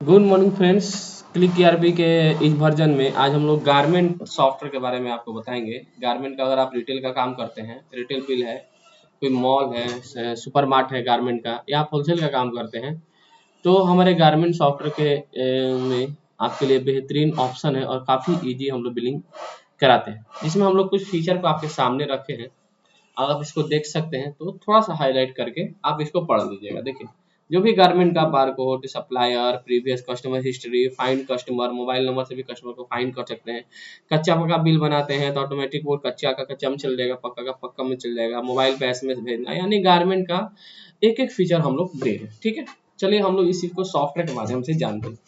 Good morning friends. Click ERP के इस version में आज हम लोग गारमेंट सॉफ्टवेयर के बारे में आपको बताएंगे। गारमेंट का अगर आप रिटेल का काम करते हैं, रिटेल बिल है, कोई मॉल है, सुपर मार्ट है गारमेंट का, या आप होलसेल का काम करते हैं, तो हमारे गारमेंट सॉफ्टवेयर के में आपके लिए बेहतरीन ऑप्शन है और काफ़ी इजी हम लोग बिलिंग कराते हैं। इसमें हम लोग कुछ फीचर को आपके सामने रखे हैं, आप इसको देख सकते हैं। तो थोड़ा सा हाईलाइट करके आप इसको पढ़ लीजिएगा। देखिए, जो भी गारमेंट का barcode, supplier, previous customer history, find customer, mobile number से भी कस्टमर को फाइंड कर सकते हैं। कच्चा पक्का बिल बनाते हैं तो ऑटोमेटिक वो कच्चा का कच्चा में चल जाएगा, पक्का का पक्का में चल जाएगा। मोबाइल पे एसएमएस भेजना, यानी गारमेंट का एक एक फीचर हम लोग दे रहे हैं। ठीक है, चलिए हम लोग इसी को सॉफ्टवेयर के माध्यम से जानते हैं।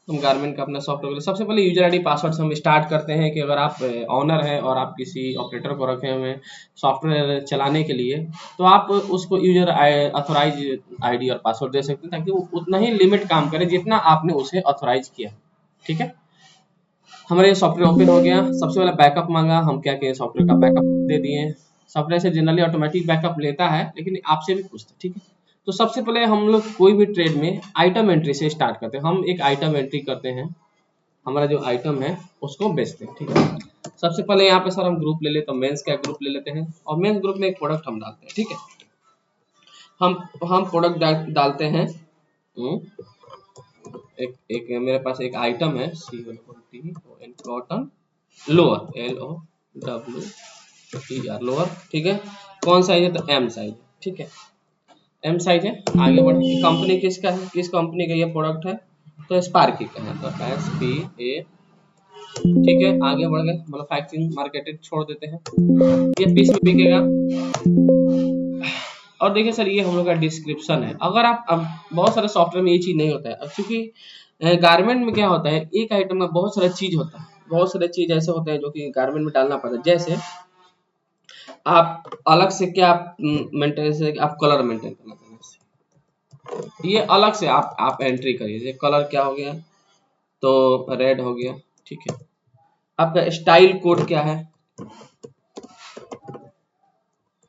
हम गारमेंट का अपना सॉफ्टवेयर, सबसे पहले यूजर आईडी पासवर्ड से हम स्टार्ट करते हैं कि अगर आप ऑनर हैं और आप किसी ऑपरेटर को रखे हुए हैं सॉफ्टवेयर चलाने के लिए, तो आप उसको यूजर ऑथोराइज आईडी और पासवर्ड दे सकते हैं, ताकि वो उतना ही लिमिट काम करे जितना आपने उसे ऑथोराइज किया। ठीक है, हमारे सॉफ्टवेयर ओपन हो गया। सबसे पहले बैकअप मांगा, हम क्या किए, सॉफ्टवेयर का बैकअप दे दिए। सॉफ्टवेयर से जनरली ऑटोमेटिक बैकअप लेता है, लेकिन आपसे भी पूछता है। ठीक है, तो सबसे पहले हम लोग कोई भी ट्रेड में आइटम एंट्री से स्टार्ट करते हैं। हम एक आइटम एंट्री करते हैं, हमारा जो आइटम है उसको बेचते हैं। ठीक है, सबसे पहले यहाँ पे सर हम ग्रुप ले लेते हैं, मेंस का ग्रुप ले लेते हैं और मेंस ग्रुप में एक प्रोडक्ट हम डालते हैं। ठीक है, हम प्रोडक्ट डालते हैं। एक मेरे पास एक आइटम है कॉटन लोअर, LOWER लोअर। ठीक है, कौन साइज है, तो एम साइज। ठीक है, एम साइज है। आगे बढ़े, कंपनी किसका है, किस कंपनी का ये प्रोडक्ट है, तो स्पार्की का है, तो SPA। ठीक है, आगे बढ़ गए, मैन्युफैक्चरिंग मार्केटेड छोड़ देते हैं, ये पीस में बिकेगा। और देखिए सर, ये हम लोग का डिस्क्रिप्शन है। अगर आप अब बहुत सारे सॉफ्टवेयर में ये चीज नहीं होता है, क्योंकि गारमेंट में क्या होता है, एक आइटम में बहुत सारा चीज होता है, बहुत सारे चीज ऐसे होते हैं जो कि गारमेंट में डालना पड़ता है। जैसे आप अलग से क्या मेंटेन से आप कलर मेंटेन करना चाहते हैं, ये अलग से आप एंट्री करिए। जैसे कलर क्या हो गया, तो रेड हो गया। ठीक है, आपका स्टाइल कोड क्या है,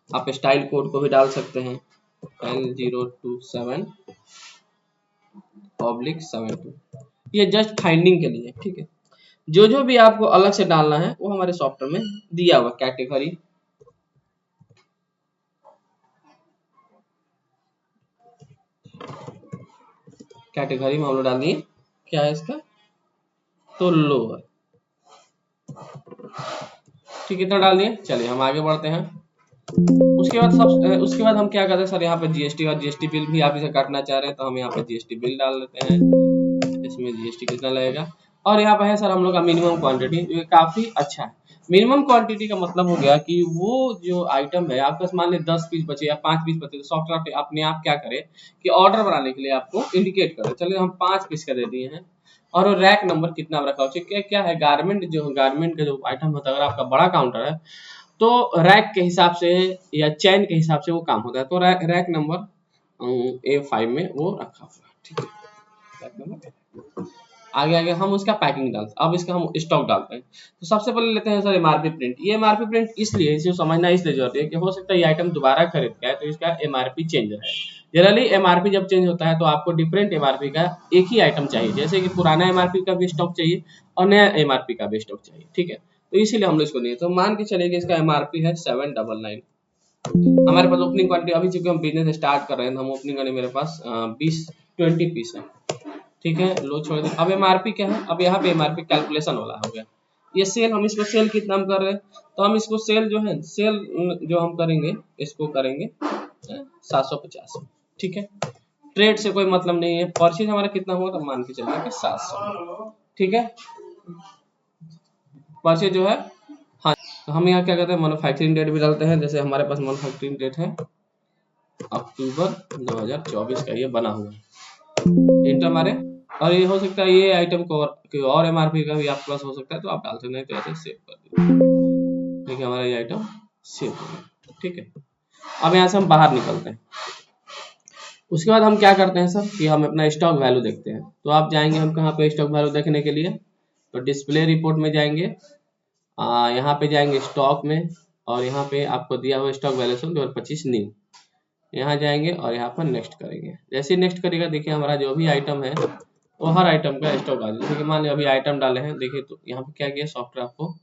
आप स्टाइल कोड को भी डाल सकते हैं, L027/72। ये जस्ट फाइंडिंग के लिए। ठीक है, जो भी आपको अलग से डालना है वो हमारे सॉफ्टवेयर में दिया हुआ। कैटेगरी, कैटेगरी में हम लोग डाल दिए, क्या है इसका, तो लोअर। ठीक है, इतना डाल दिए। चलिए हम आगे बढ़ते हैं। उसके बाद हम क्या करते हैं सर, यहाँ पे जीएसटी और जीएसटी बिल भी आप इसे काटना चाह रहे हैं, तो हम यहाँ पे जीएसटी बिल डाल देते हैं। इसमें जीएसटी कितना लगेगा, और यहाँ पे है सर हम लोग का मिनिमम क्वांटिटी, ये काफी अच्छा है। मिनिमम क्वांटिटी का मतलब हो गया कि वो जो आइटम है आपके पास, मान लीजिए 10 पीस बचे या 5 पीस बचे, तो सॉफ्टवेयर अपने आप क्या करे कि ऑर्डर बनाने के लिए आपको इंडिकेट करे। चलिए हम 5 पीस का दे दिए हैं, और रैक नंबर कितना रखा हो, क्या है, गारमेंट का जो आइटम होता है, अगर आपका बड़ा काउंटर है तो रैक के हिसाब से या चैन के हिसाब से वो काम होता है। तो रैक नंबर A5 में वो रखा हुआ है। ठीक है, रैक नंबर। आगे हम उसका पैकिंग डालते हैं। अब इसका हम स्टॉक डालते हैं। तो सबसे पहले लेते हैं सर एमआरपी प्रिंट। ये एमआरपी प्रिंट इसलिए इसे समझना इसलिए जरूरी है कि हो सकता है ये आइटम दोबारा खरीद का है, तो इसका एमआरपी चेंज है। जनरली एमआरपी जब चेंज होता है तो आपको डिफरेंट एमआरपी का एक ही आइटम चाहिए, जैसे कि पुराना एमआरपी का भी स्टॉक चाहिए और नया एमआरपी का भी स्टॉक चाहिए। ठीक है, तो इसीलिए हम लोग इसको नहीं, तो मान के चलिए कि इसका एमआरपी है 799। हमारे पास ओपनिंग क्वांटिटी, अभी चूंकि हम बिजनेस स्टार्ट कर रहे हैं तो हम ओपनिंग करने, मेरे पास 20 पीस है। ठीक है, लो छोड़ दे। अब एमआरपी क्या है, अब यहाँ पे एमआरपी कैलकुलेशन वाला हो गया। ये सेल, हम इसको सेल कितना हम कर रहे हैं, तो हम इसको सेल जो है, सेल जो हम करेंगे, इसको करेंगे 750। ठीक है, ट्रेड से कोई मतलब नहीं है। परचेज हमारा कितना हुआ, तो मान के चलिए कि 700। ठीक है, परचेज जो है, हाँ, तो हम यहाँ क्या करते हैं, मैन्युफैक्चरिंग डेट भी डालते हैं। जैसे हमारे पास मैन्युफैक्चरिंग डेट है अक्टूबर 2024 का, ये बना हुआ है, इंटर मारे। और ये हो सकता है ये आइटम को और एमआरपी का भी आपके पास हो सकता है, तो आप डाल सकते हैं। तो ऐसे सेव कर दीजिए। देखिए हमारा ये आइटम सेव हो गया। ठीक है, अब यहाँ से हम बाहर निकलते हैं। उसके बाद हम क्या करते हैं सर कि हम अपना स्टॉक वैल्यू देखते हैं। तो आप जाएंगे, हम कहाँ पे स्टॉक वैल्यू देखने के लिए, तो डिस्प्ले रिपोर्ट में जाएंगे, यहाँ पे जाएंगे स्टॉक में, और यहाँ पे आपको दिया हुआ स्टॉक वैल्यूएशन 2025 न्यू। यहाँ जाएंगे और यहाँ पर नेक्स्ट करेंगे। जैसे नेक्स्ट करेगा देखिए हमारा जो भी आइटम है वो हर आइटम का स्टॉक आ जाए। मान लीजिए अभी आइटम डाले हैं, देखिए तो यहाँ पर क्या किया सॉफ्टवेयर आपको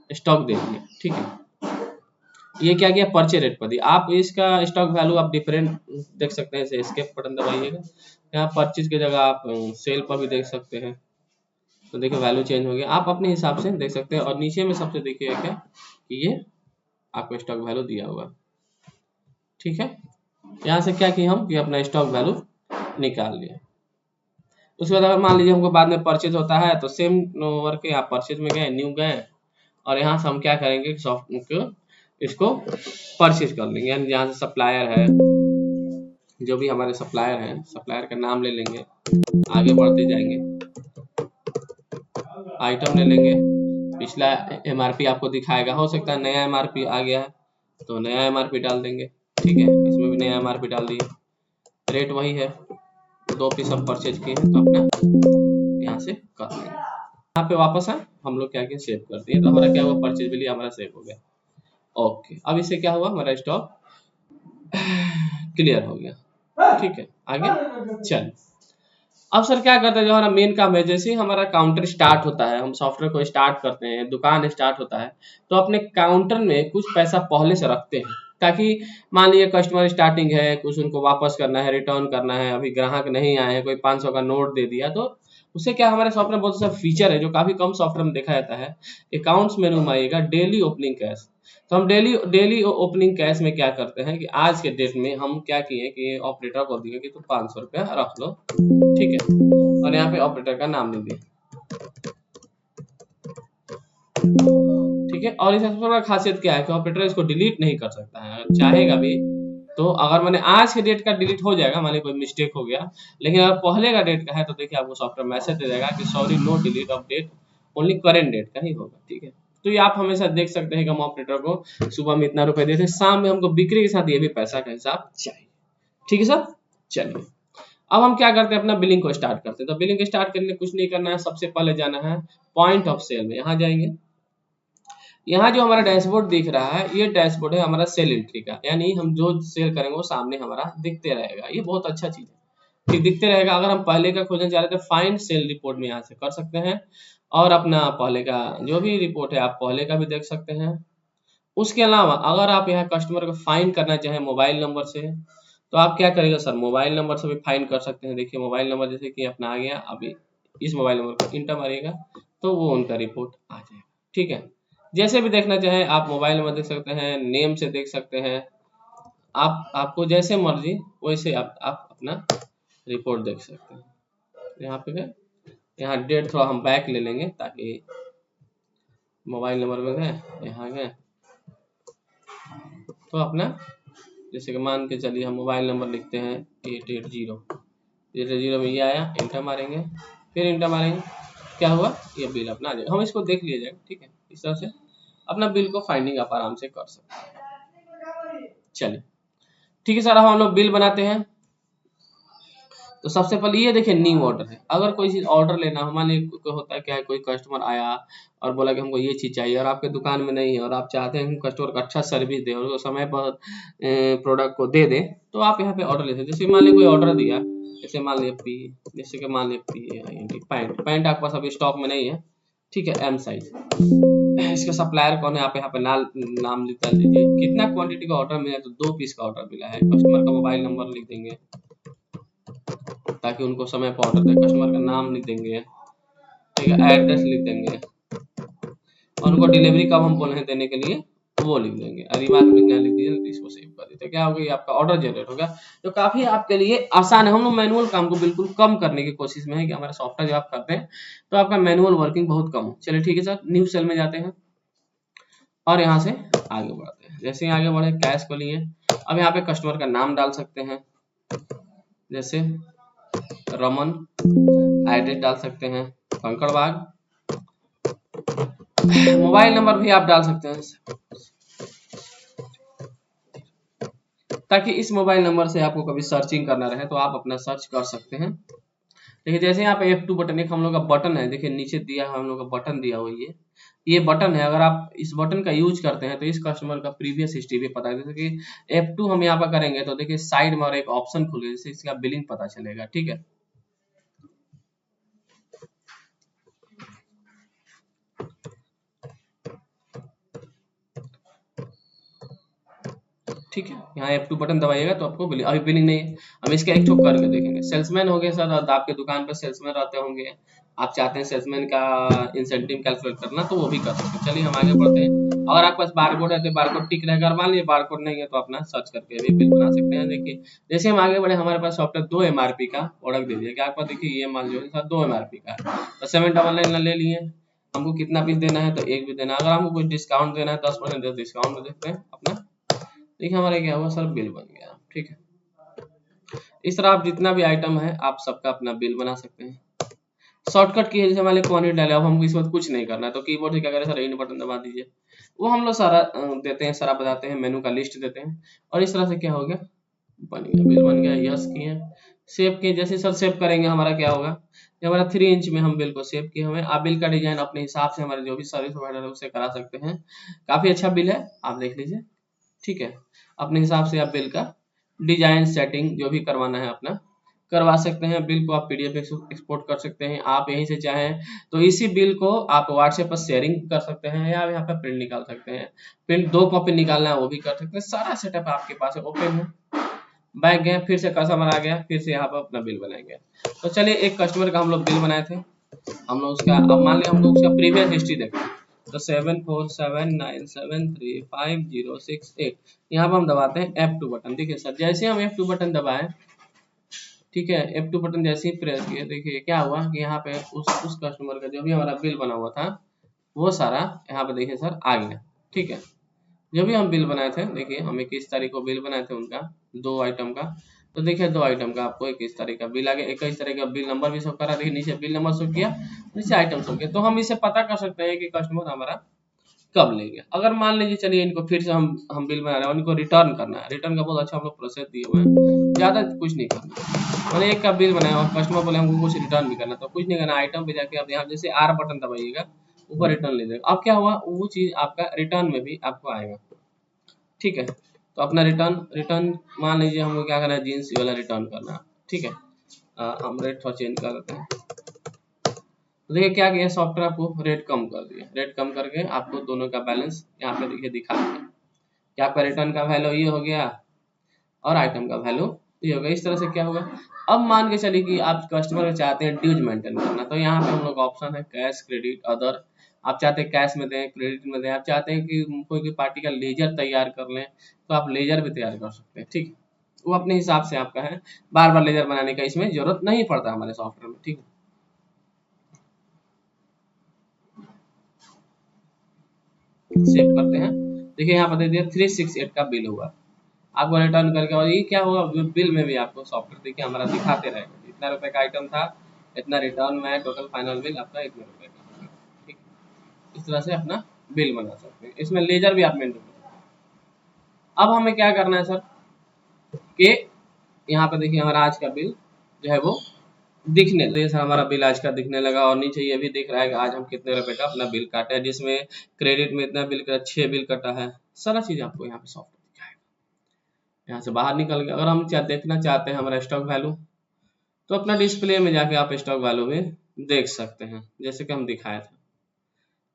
स्टॉक दे दिया, ठीक है। ये क्या किया परचेज रेट पर दिया। आप इसका स्टॉक वैल्यू आप डिफरेंट देख सकते हैं, एस्केप बटन दबाइएगा, यहाँ परचेज की जगह आप सेल पर भी देख सकते हैं। तो देखिए वैल्यू चेंज हो गया, आप अपने हिसाब से देख सकते हैं। और नीचे में सबसे देखिए क्या कि ये आपको स्टॉक वैल्यू दिया होगा, ठीक है। यहाँ से क्या किया हम कि अपना स्टॉक वैल्यू निकाल लिया। उसके बाद अगर मान लीजिए हमको बाद में परचेज होता है तो सेम वर्क आप परचेज में गए, न्यू गए, और यहाँ से हम क्या करेंगे सॉफ्ट इसको परचेज कर लेंगे। यानी जहाँ से सप्लायर है, जो भी हमारे सप्लायर हैं, सप्लायर का नाम ले लेंगे, आगे बढ़ते जाएंगे, आइटम ले लेंगे, पिछला एमआरपी आपको दिखाएगा, हो सकता है नया एमआरपी आ गया है तो नया एमआरपी डाल देंगे, ठीक है। इसमें भी नया एमआरपी डाल दिए, रेट वही है, 2 पीस हम परचेज किए हैं तो अपना यहाँ से कर लेंगे। यहाँ पे वापस है हम लोग क्या किए सेव कर दिए, तो हमारा क्या हुआ परचेज बिल हमारा सेव हो गया। ओके, अब इससे क्या हुआ हमारा स्टॉक क्लियर हो गया, ठीक है। आगे चल, अब सर क्या करते हैं, जो हमारा मेन काम है, जैसे ही हमारा काउंटर स्टार्ट होता है, हम सॉफ्टवेयर को स्टार्ट करते हैं, दुकान स्टार्ट होता है, तो अपने काउंटर में कुछ पैसा पहले से रखते हैं, ताकि मान लीजिए कस्टमर स्टार्टिंग है, कुछ उनको वापस करना है, रिटर्न करना है, अभी ग्राहक नहीं आए हैं, कोई 500 का नोट दे दिया, तो उससे क्या हमारे सॉफ्टवेयर में बहुत सा फीचर है जो काफी कम सॉफ्टवेयर में देखा जाता है। अकाउंट्स मेनू में आइएगा डेली ओपनिंग कैश, तो हम डेली ओपनिंग कैश में क्या करते हैं कि आज के डेट में हम क्या किए कि ऑपरेटर को दिए कि तुम 500 रुपया रख लो, ठीक है, और यहाँ पे ऑपरेटर का नाम लिख दिए, ठीक है। और इस सॉफ्टवेयर का खासियत क्या है कि ऑपरेटर इसको डिलीट नहीं कर सकता है, अगर चाहेगा भी तो, अगर मैंने आज के डेट का डिलीट हो जाएगा, मान लीजिए कोई मिस्टेक हो गया, लेकिन अगर पहले का डेट का है तो देखिए आपको सॉफ्टवेयर मैसेज दे देगा कि sorry no delete of date, only current date का ही होगा, ठीक है। तो ये आप हमेशा देख सकते हैं कि हम ऑपरेटर को सुबह में इतना रुपए देते हैं, शाम में हमको बिक्री के साथ ये भी पैसा का हिसाब चाहिए, ठीक है सर। चलिए अब हम क्या करते हैं अपना बिलिंग को स्टार्ट करते हैं। तो बिलिंग स्टार्ट करने कुछ नहीं करना है, सबसे पहले जाना है पॉइंट ऑफ सेल में, यहाँ जाएंगे। यहाँ जो हमारा डैशबोर्ड दिख रहा है ये डैशबोर्ड है हमारा सेल एंट्री का, यानी हम जो सेल करेंगे वो सामने हमारा दिखते रहेगा, ये बहुत अच्छा चीज है, ठीक दिखते रहेगा। अगर हम पहले का खोजना चाह रहे थे फाइंड सेल रिपोर्ट में यहाँ से कर सकते हैं, और अपना पहले का जो भी रिपोर्ट है आप पहले का भी देख सकते हैं। उसके अलावा अगर आप यहाँ कस्टमर को फाइंड करना चाहें मोबाइल नंबर से, तो आप क्या करेंगे सर, मोबाइल नंबर से भी फाइंड कर सकते हैं। देखिए मोबाइल नंबर जैसे कि अपना आ गया, अभी इस मोबाइल नंबर को इंटर मारिएगा तो वो उनका रिपोर्ट आ जाएगा, ठीक है। जैसे भी देखना चाहें आप मोबाइल नंबर देख सकते हैं, नेम से देख सकते हैं, आपको जैसे मर्जी वैसे आप अपना रिपोर्ट देख सकते हैं। यहाँ पे गए, यहाँ डेट थोड़ा हम बैक ले लेंगे ताकि मोबाइल नंबर में गए, यहाँ गए तो अपना जैसे कि मान के चलिए हम मोबाइल नंबर लिखते हैं 880 में ये आया, इंटर मारेंगे, फिर इंटर मारेंगे, क्या हुआ ये बिल अपना आ जाएगा, हम इसको देख लिया जाएगा, ठीक है। इस तरह से अपना बिल को फाइंडिंग आप आराम से कर सकते हैं। चलिए ठीक है सर, अब हम लोग बिल बनाते हैं। तो सबसे पहले ये देखिए न्यू ऑर्डर है, अगर कोई चीज ऑर्डर लेना हमारे होता है क्या है, कोई कस्टमर आया और बोला कि हमको ये चीज चाहिए और आपके दुकान में नहीं है और आप चाहते हैं कि कस्टमर को अच्छा सर्विस दे और समय पर प्रोडक्ट को दे दे, तो आप यहाँ पे ऑर्डर लेते हैं। जैसे मान लीजिए कोई ऑर्डर दिया, जैसे मान लीजिए जैसे कि मान लीजिए पैंट आपके पास अभी स्टॉक में नहीं है, ठीक है, एम साइज, इसका सप्लायर कौन है आप यहाँ पे नाम लिख दीजिए, कितना क्वांटिटी का ऑर्डर मिला, तो 2 पीस का ऑर्डर मिला है, कस्टमर का मोबाइल नंबर लिख देंगे ताकि उनको समय पर ऑर्डर दे, कस्टमर का नाम लिख देंगे, ठीक है, एड्रेस लिख देंगे, और उनको डिलीवरी कब हम बोले हैं देने के लिए वो लिख देंगे, रिमार्क लिखना लिख दीजिए, इसको सेव कर दीजिए। क्या हो गया आपका ऑर्डर जनरेट हो गया, तो काफी आपके लिए आसान है। हम लोग मैनुअल काम को बिल्कुल कम करने की कोशिश में है कि हमारा सॉफ्टवेयर जब आप करते हैं तो आपका मैनुअल वर्किंग बहुत कम हो। चलिए ठीक है सर, न्यू सेल में जाते हैं और यहाँ से आगे बढ़ते हैं। जैसे आगे बढ़े कैश को लिए, अब यहाँ पे कस्टमर का नाम डाल सकते हैं, जैसे रमन, एड्रेस डाल सकते हैं कंकड़बाग, मोबाइल नंबर भी आप डाल सकते हैं ताकि इस मोबाइल नंबर से आपको कभी सर्चिंग करना रहे तो आप अपना सर्च कर सकते हैं। देखिए जैसे यहाँ पे F2 बटन, एक हम लोग का बटन है, देखिए नीचे दिया हम लोग का बटन दिया हुआ, ये ये बटन है, अगर आप इस बटन का यूज करते हैं तो इस कस्टमर का प्रीवियस हिस्ट्री भी पता है। जैसे कि F2 हम यहाँ पर करेंगे तो देखिए साइड में और एक ऑप्शन खुलेगा जिससे इसका बिलिंग पता चलेगा। ठीक है, ठीक है, यहाँ F2 बटन दबाइएगा तो आपको बिलिंग, अभी बिलिंग नहीं है। हम इसका एक ठोक करके देखेंगे। सेल्समैन हो गए सर, आपके दुकान पर सेल्समैन रहते होंगे, आप चाहते हैं सेल्समैन का इंसेंटिव कैलकुलेट करना तो वो भी कर सकते हैं। चलिए हम आगे बढ़ते हैं। अगर आपके पास बारकोड है तो बारकोड टिक रहेगा, मान लीजिए बारकोड नहीं है तो अपना सर्च करके भी बिल बना सकते हैं। देखिए जैसे हम आगे बढ़े, हमारे पास सॉफ्टवेयर 2 MRP का प्रोडक्ट दे दिया कि आपका देखिए ये मान लीजिए सर 2 MRP का है तो 799 ले लिए। हमको कितना पीस देना है तो एक भी देना है। अगर हमको कुछ डिस्काउंट देना है 10% डिस्काउंट दे देते हैं अपना। देखिए हमारा क्या हुआ सर, बिल बन गया। ठीक है, इस तरह आप जितना भी आइटम है आप सबका अपना बिल बना सकते हैं। शॉर्टकट की है, जैसे हमारे क्वांटिटी डाले, अब हमको इस वक्त कुछ नहीं करना है तो कीबोर्ड से क्या करें सर, इन बटन दबा दीजिए। वो हम लोग सारा देते हैं, सारा बताते हैं, मेनू का लिस्ट देते हैं और इस तरह से क्या हो गया, बन गया, बिल बन गया। यस किए, सेव किए। जैसे सर सेव करेंगे हमारा क्या होगा, ये हमारा 3 इंच में हम बिल को सेव किए हुए हैं। आप बिल का डिजाइन अपने हिसाब से हमारे जो भी सर्विस प्रोवाइडर है उससे करा सकते हैं। काफी अच्छा बिल है, आप देख लीजिए। ठीक है, अपने हिसाब से आप बिल का डिजाइन सेटिंग जो भी करवाना है अपना करवा सकते हैं। बिल को आप PDF एक्सपोर्ट कर सकते हैं। आप यहीं से चाहें तो इसी बिल को आप व्हाट्सएप पर शेयरिंग कर सकते हैं या यहाँ पर प्रिंट निकाल सकते हैं। प्रिंट 2 कॉपी निकालना है वो भी कर सकते हैं। सारा सेटअप आपके पास है, ओपन है। बैक गए, फिर से कस्टमर आ गया, फिर से यहाँ पर अपना बिल बनाएंगे। तो चलिए एक कस्टमर का हम लोग बिल बनाए थे, हम लोग उसका, अब मान लिया हम लोग उसका प्रीवियस हिस्ट्री देखें तो 7479735068 यहाँ पर हम दबाते हैं F2 बटन। देखिए सर जैसे हम F2 बटन दबाएं, ठीक है, F2 बटन जैसे ही प्रेस किए, देखिए क्या हुआ कि यहाँ पे उस कस्टमर का जो भी हमारा बिल बना हुआ था वो सारा यहाँ पे देखिए सर आ गया। ठीक है, जो भी हम बिल बनाए थे, देखिए हम 21 तारीख को बिल बनाए थे उनका 2 आइटम का, तो देखिए 2 आइटम का आपको 21 तारीख का बिल आ गया। 21 तारीख का बिल नंबर भी शो करा, देखिए नीचे बिल नंबर शो किया, नीचे आइटम शो किया। तो हम इसे पता कर सकते हैं कि कस्टमर हमारा कब लेंगे। अगर मान लीजिए चलिए इनको फिर से हम बिल बना रहे हैं, इनको रिटर्न करना है, रिटर्न का बहुत अच्छा हम लोग प्रोसेस दिए हुए हैं, ज़्यादा कुछ नहीं करना। मैंने एक का बिल बनाया और कस्टमर बोले हमको कुछ रिटर्न भी करना, तो कुछ नहीं करना, आइटम पे जाके आप यहाँ जैसे R बटन दबाइएगा, ऊपर रिटर्न ले जाएगा। अब क्या हुआ, वो चीज़ आपका रिटर्न में भी आपको आएगा। ठीक है, तो अपना रिटर्न रिटर्न मान लीजिए हमको क्या करना है, जीन्स वाला रिटर्न करना है। ठीक है, हम रेट थोड़ा चेंज कर देते हैं। तो देखिए क्या किया, सॉफ्टवेयर आपको रेट कम कर दिया, रेट कम करके आपको दोनों का बैलेंस यहाँ पे देखिए दिखा दिया कि आपका रिटर्न का वैल्यू ये हो गया और आइटम का वैल्यू ये होगा। इस तरह से क्या होगा, अब मान के चलिए कि आप कस्टमर चाहते हैं ड्यूज मेंटेन करना, तो यहाँ पे हम लोग ऑप्शन है कैश, क्रेडिट, अदर। आप चाहते हैं कैश में दें, क्रेडिट में दें, आप चाहते हैं कि कोई भी पार्टी का लेजर तैयार कर लें तो आप लेजर भी तैयार कर सकते हैं। ठीक है, वो अपने हिसाब से आपका है, बार बार लेजर बनाने का इसमें जरूरत नहीं पड़ता हमारे सॉफ्टवेयर में। ठीक है, सेव करते हैं। देखिए यहाँ पर दे दिया 368 का बिल हुआ, आपको रिटर्न करके, और ये क्या होगा बिल में भी आपको सॉफ्टवेयर देखिए हमारा दिखाते रहेगा इतना रुपए का आइटम था, इतना रिटर्न में है, टोटल फाइनल बिल आपका इतने रुपए का। ठीक, इस तरह से अपना बिल बना सकते हैं, इसमें लेजर भी आप मेंटेन कर सकते हैं। अब हमें क्या करना है सर कि यहाँ पे देखिए हमारा आज का बिल जो है वो दिखने लगे। सर हमारा बिल आज का दिखने लगा और नीचे ये भी दिख रहा है कि आज हम कितने रुपए का अपना बिल काटे हैं, जिसमें क्रेडिट में इतना बिल का 6 बिल कटा है। सारा चीज आपको यहाँ पे सॉफ्टवेयर दिखाएगा। यहाँ से बाहर निकल गए, अगर हम देखना चाहते हैं हमारा स्टॉक वैल्यू, तो अपना डिस्प्ले में जाके आप स्टॉक वैल्यू में देख सकते हैं, जैसे कि हम दिखाया था।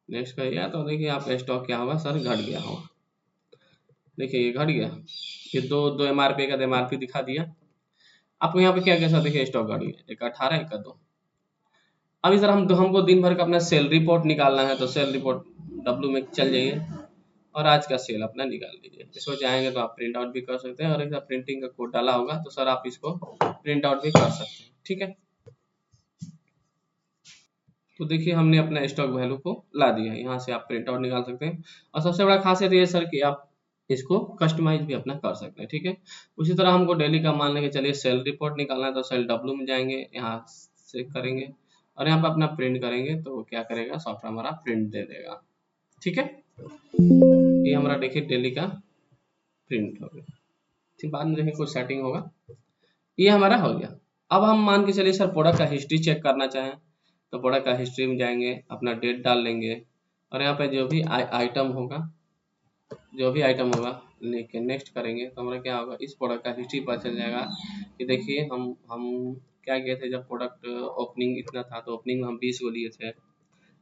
नेक्स्ट करिए तो देखिए आपका स्टॉक क्या होगा सर, घट गया होगा। देखिए ये घट गया, ये दो MRP का MRP दिखा दिया आपको। यहाँ पे क्या कैसा देखिए स्टॉक घट गया, एक 18 एक 2। अब इधर हमको दिन भर का अपना सेल रिपोर्ट निकालना है, तो सेल रिपोर्ट W में चल जाइए और आज का सेल अपना निकाल लीजिए। इसको चाहेंगे तो आप प्रिंट आउट भी कर सकते हैं, और एक प्रिंटिंग का कोड डाला होगा तो सर आप इसको प्रिंट आउट भी कर सकते हैं। ठीक है, तो देखिए हमने अपना स्टॉक वैल्यू को ला दिया, यहाँ से आप प्रिंट आउट निकाल सकते हैं। और सबसे बड़ा खासियत ये सर कि आप इसको कस्टमाइज भी अपना कर सकते हैं। ठीक है, उसी तरह हमको डेली का मान लेंगे चलिए सेल रिपोर्ट निकालना है, तो सेल W में जाएंगे, यहाँ से करेंगे और यहाँ पे अपना प्रिंट करेंगे, तो क्या करेगा सॉफ्टवेयर हमारा प्रिंट दे देगा। ठीक है, ये हमारा देखिए डेली का प्रिंट हो गया। ठीक, बाद में देखिए कुछ सेटिंग होगा, ये हमारा हो गया। अब हम मान के चलिए सर प्रोडक्ट का हिस्ट्री चेक करना चाहें, तो प्रोडक्ट का हिस्ट्री में जाएंगे, अपना डेट डाल लेंगे, और यहाँ पे जो भी आइटम होगा लेकिन नेक्स्ट करेंगे तो हमारा क्या होगा, इस प्रोडक्ट का हिस्ट्री पता चल जाएगा कि देखिए हम क्या किए थे। जब प्रोडक्ट ओपनिंग इतना था तो ओपनिंग में हम 20 को लिए थे,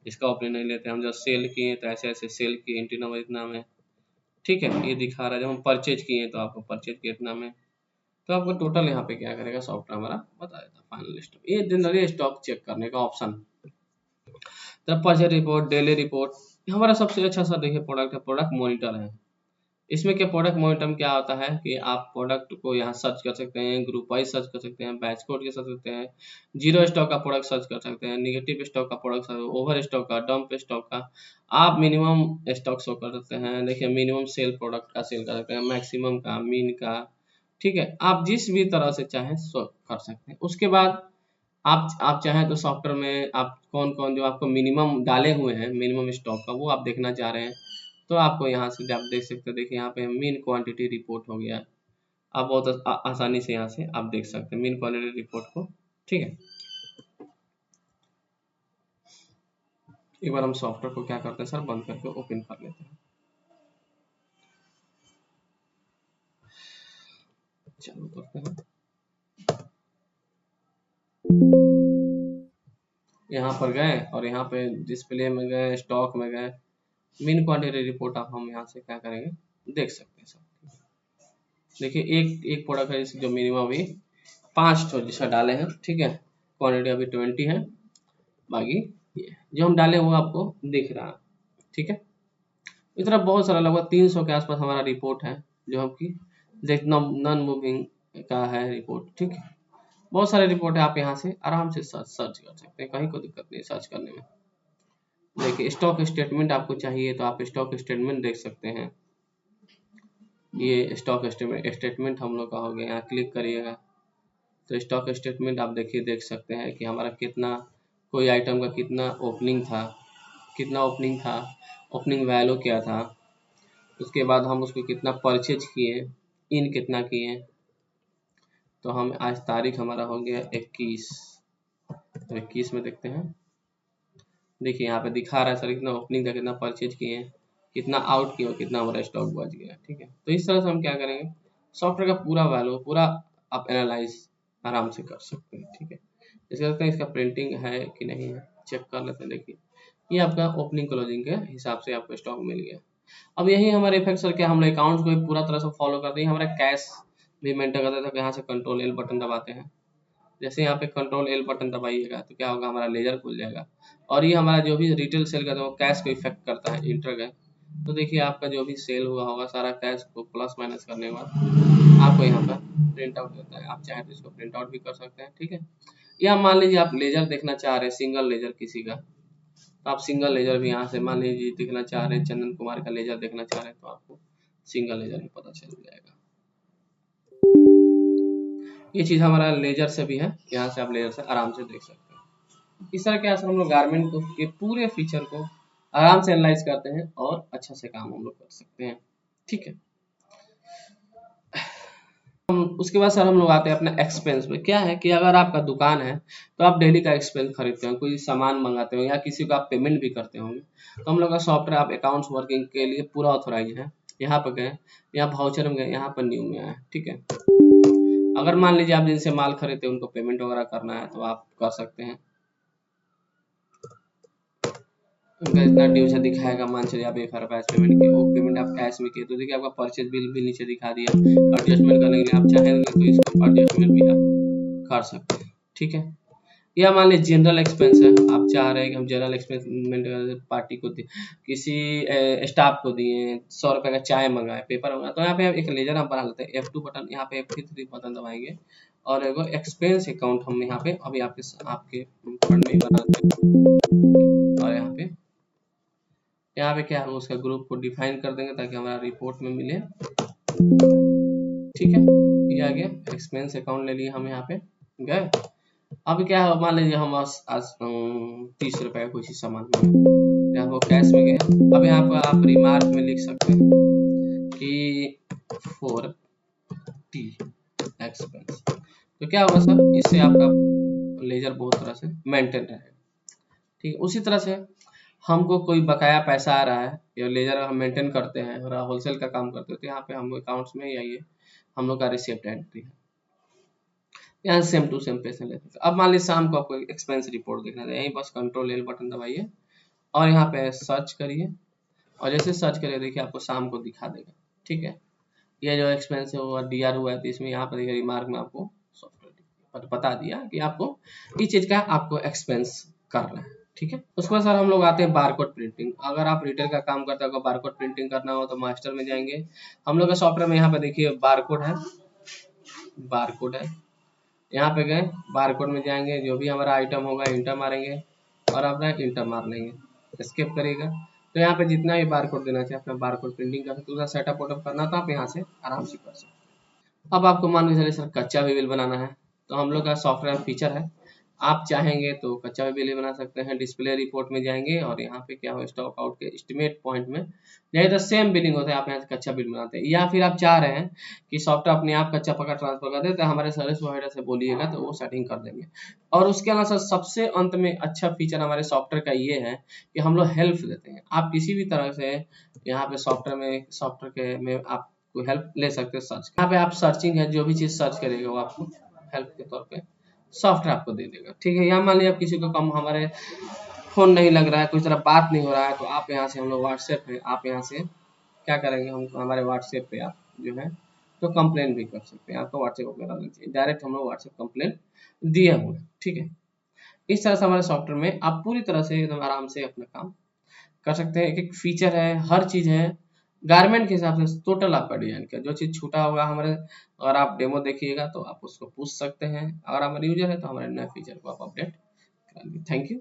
इसका ओपनिंग नहीं लेते। हम जब सेल किए तो ऐसे ऐसे सेल किए, एंट्री नंबर इतना में, ठीक है, ये दिखा रहा है। जब हम परचेज किए तो आपको परचेज किए इतना में, तो आपको टोटल यहाँ पे क्या करेगा सॉफ्टवेयर हमारा बता देता है फाइनल स्टॉक। ये जनरली स्टॉक चेक करने का ऑप्शन। तब परचेज रिपोर्ट, डेली रिपोर्ट हमारा सबसे अच्छा सा देखिए प्रोडक्ट है, प्रोडक्ट मॉनिटर है। इसमें क्या प्रोडक्ट मॉनिटर में क्या होता है कि आप प्रोडक्ट को यहाँ सर्च कर सकते हैं, ग्रुप वाइज सर्च कर सकते हैं, बैच कोड के सर्च सकते हैं, जीरो स्टॉक का प्रोडक्ट सर्च कर सकते हैं, निगेटिव स्टॉक का प्रोडक्ट, ओवर स्टॉक का, डंप स्टॉक का, आप मिनिमम स्टॉक शो कर सकते हैं। देखिए मिनिमम सेल प्रोडक्ट का सेल कर सकते हैं, मैक्सिमम का, मीन का, ठीक है, आप जिस भी तरह से चाहें शो कर सकते हैं। उसके बाद आप चाहें तो सॉफ्टवेयर में आप कौन कौन जो आपको मिनिमम डाले हुए हैं, मिनिमम स्टॉक का, वो आप देखना चाह रहे हैं तो आपको यहाँ से आप देख सकते हैं। देखिए यहाँ पे मीन क्वांटिटी रिपोर्ट हो गया, आप बहुत आसानी से यहाँ से आप देख सकते हैं मीन क्वांटिटी रिपोर्ट को, ठीक है। एक बार हम सॉफ्टवेयर को क्या करते हैं सर, बंद करके ओपन कर लेते हैं। चालू करते हैं, यहाँ पर गए और यहाँ पे डिस्प्ले में गए, स्टॉक में गए, मीन क्वांटिटी रिपोर्ट आप हम यहाँ से क्या करेंगे देख सकते हैं सब। देखिए एक प्रोडक्ट है जो मिनिमम अभी 5 तो जिसका डाले हैं, ठीक है, क्वांटिटी अभी 20 है, बाकी ये जो हम डाले वो आपको दिख रहा है, ठीक है। इस तरह बहुत सारा लगभग 300 के आसपास हमारा रिपोर्ट है जो आपकी देखना नॉन मूविंग का है रिपोर्ट, ठीक है। बहुत सारे रिपोर्ट है, आप यहाँ से आराम से सर्च कर सकते हैं, कहीं कोई दिक्कत नहीं सर्च करने में। देखिए स्टॉक स्टेटमेंट आपको चाहिए तो आप स्टॉक स्टेटमेंट देख सकते हैं। ये स्टॉक स्टेटमेंट हम लोग का हो गया, यहाँ क्लिक करिएगा तो स्टॉक स्टेटमेंट आप देखिए देख सकते हैं कि हमारा कितना, कोई आइटम का कितना ओपनिंग था, ओपनिंग वैल्यू क्या था, उसके बाद हम उसको कितना परचेज किए, इन कितना किए। तो हम आज तारीख हमारा हो गया 21, तो 21 में देखते हैं। देखिए यहाँ पे दिखा रहा है सर कितना ओपनिंग था, कितना परचेज किए, कितना आउट किया, कितना हमारा स्टॉक बच गया, ठीक है। तो इस तरह से हम क्या करेंगे सॉफ्टवेयर का पूरा वैल्यू पूरा आप एनालाइज आराम से कर सकते हैं, ठीक है। इसका प्रिंटिंग है कि नहीं है चेक कर लेते हैं। देखिए ये आपका ओपनिंग क्लोजिंग के हिसाब से आपको स्टॉक मिल गया। अब यही हमारे इफेक्ट सर क्या हम अकाउंट को पूरा तरह से फॉलो करते हैं, हमारा कैश भी मेंटेन करते थे। यहाँ से कंट्रोल एल बटन दबाते हैं, जैसे यहाँ पे कंट्रोल एल बटन दबाइएगा तो क्या होगा हमारा लेजर खुल जाएगा और ये हमारा जो भी रिटेल सेल करता है वो कैश को इफेक्ट करता है, इंटर गए तो देखिए आपका जो भी सेल हुआ होगा सारा कैश को प्लस माइनस करने के बाद आपको यहाँ पर प्रिंट आउट देता है। आप चाहे तो इसको प्रिंट आउट भी कर सकते हैं, ठीक है। या मान लीजिए आप लेजर देखना चाह रहे हैं, सिंगल लेजर किसी का, तो आप सिंगल लेजर भी यहाँ से मान लीजिए देखना चाह रहे हैं, चंदन कुमार का लेजर देखना चाह रहे हैं तो आपको सिंगल लेजर भी पता चल जाएगा। ये चीज हमारा लेजर से भी है, यहाँ से आप लेजर से आराम से देख सकते हैं। इस तरह के हम लोग गारमेंट को के पूरे फीचर को आराम से एनालाइज करते हैं और अच्छा से काम हम लोग कर सकते हैं, ठीक है। उसके बाद सर हम लोग आते हैं अपना एक्सपेंस में। क्या है कि अगर आपका दुकान है तो आप डेली का एक्सपेंस खरीदते हो, कोई सामान मंगाते हो या किसी को आप पेमेंट भी करते होंगे, तो हम लोग का सॉफ्टवेयर आप अकाउंट्स वर्किंग के लिए पूरा ऑथोराइज है। यहाँ पर गए, यहाँ वाउचर में गए, यहाँ पर न्यू में आए, ठीक है। अगर मान लीजिए आप जिनसे माल खरीदते हैं उनको पेमेंट वगैरह करना है तो आप कर सकते हैं। उनका इतना ड्यू से दिखाएगा, मान चलिए आप 1000 रुपये पेमेंट किए, वो पेमेंट आप कैश में किए तो देखिए आपका परचेज बिल भी नीचे दिखा दिया। एडजस्टमेंट करने के लिए आप चाहेंगे तो इसको एडजस्टमेंट भी आप कर सकते हैं, ठीक है। या मान लीजिए जनरल एक्सपेंस है, आप चाह रहे हैं कि हम जनरल एक्सपेंस पार्टी को किसी स्टाफ को दिए, 100 रुपये का चाय मंगाए, पेपर मंगाए, तो यहाँ पे एक लेजर हम बना लेते हैं, F2 बटन, यहाँ पे F3 बटन दबाएंगे और एगो एक्सपेंस अकाउंट हम यहाँ पे अभी आपके फंड में बना लेते हैं और यहाँ पे क्या है उसका ग्रुप को डिफाइन कर देंगे ताकि हमारा रिपोर्ट में मिले, ठीक है। ये आ गया एक्सपेंस अकाउंट, ले लिए हम यहाँ पे गए। अब क्या है मान लीजिए हम आज 30 रुपए का कुछ सामान यहाँ वो कैश में गए। अब यहाँ पर आप रिमार्क में लिख सकते हैं कि फॉर टी एक्सपेंस, तो क्या होगा सर इससे आपका लेजर बहुत तरह से मेंटेन रहेगा, ठीक है। उसी तरह से हमको कोई बकाया पैसा आ रहा है, ये लेजर हम मेंटेन करते हैं और होलसेल का काम करते हैं, तो यहाँ पे हम अकाउंट्स में या ये हम लोग का रिसिप्ट एंट्री है, यहाँ सेम टू सेम पैसे लेते हैं। अब मान लीजिए शाम को आपको एक्सपेंस रिपोर्ट देखना है, यहीं बस कंट्रोल एल बटन दबाइए और यहाँ पे सर्च करिए, और जैसे सर्च करिए देखिए आपको शाम को दिखा देगा। ठीक है, ये जो एक्सपेंस है वो डीआर हुआ है, तो इसमें यहाँ पर देखिए रिमार्क में आपको सॉफ्टवेयर बता दिया कि आपको इस चीज का आपको एक्सपेंस करना है। ठीक है, उसके बाद सर हम लोग आते हैं बारकोड प्रिंटिंग। अगर आप रिटेल का काम करते हो, बारकोड प्रिंटिंग करना हो तो मास्टर में जाएंगे। हम लोग का सॉफ्टवेयर में यहाँ पे देखिए बारकोड है, बारकोड है, यहाँ पे गए बारकोड में जाएंगे, जो भी हमारा आइटम होगा इंटर मारेंगे और अपना इंटर मार लेंगे, एस्केप करिएगा। तो यहाँ पे जितना भी बारकोड देना चाहिए अपना बारकोड प्रिंटिंग कर सकते, सेटअप वोटअप करना तो आप यहाँ से आराम से कर सकते हैं। अब आपको मान के चलिए सर कच्चा भी बिल बनाना है, तो हम लोग का सॉफ्टवेयर फीचर है, आप चाहेंगे तो कच्चा भी बिल बना सकते हैं। डिस्प्ले रिपोर्ट में जाएंगे और यहाँ पे क्या हो स्टॉक आउट के एस्टिमेट पॉइंट में यही तो सेम बिलिंग होता है, आप यहाँ से कच्चा बिल बनाते हैं। या फिर आप चाह रहे हैं कि सॉफ्टवेयर अपने आप कच्चा पक्का ट्रांसफर कर दे, तो हमारे सर्विस प्रोवाइडर से बोलिएगा तो वो सेटिंग कर देंगे। और उसके अलावा सर सबसे अंत में अच्छा फीचर हमारे सॉफ्टवेयर का ये है कि हम लोग हेल्प देते हैं। आप किसी भी तरह से यहाँ पे सॉफ्टवेयर के में आप हेल्प ले सकते हैं। सर्च यहाँ पे आप सर्चिंग है, जो भी चीज सर्च करेगा वो आपको हेल्प के तौर पे सॉफ्टवेयर आपको दे देगा। ठीक है, यहाँ मान लीजिए आप किसी को कम हमारे फोन नहीं लग रहा है, कुछ तरह बात नहीं हो रहा है, तो आप यहाँ से हम लोग व्हाट्सएप है, आप यहाँ से क्या करेंगे, हम हमारे व्हाट्सएप पे आप जो है तो कंप्लेन भी कर सकते हैं। आपको व्हाट्सएप वगैरह नहीं चाहिए, डायरेक्ट हम लोग व्हाट्सएप कंप्लेन दिए हुए हैं। ठीक है, इस तरह से हमारे सॉफ्टवेयर में आप पूरी तरह से एकदम आराम से अपना काम कर सकते हैं। एक एक फीचर है, हर चीज है, गारमेंट के हिसाब से टोटल आपका डिजाइन का जो चीज छूटा होगा हमारे, अगर आप डेमो देखिएगा तो आप उसको पूछ सकते हैं। अगर हमारे यूजर है तो हमारे नए फीचर को आप अपडेट कर लीजिए। Thank you.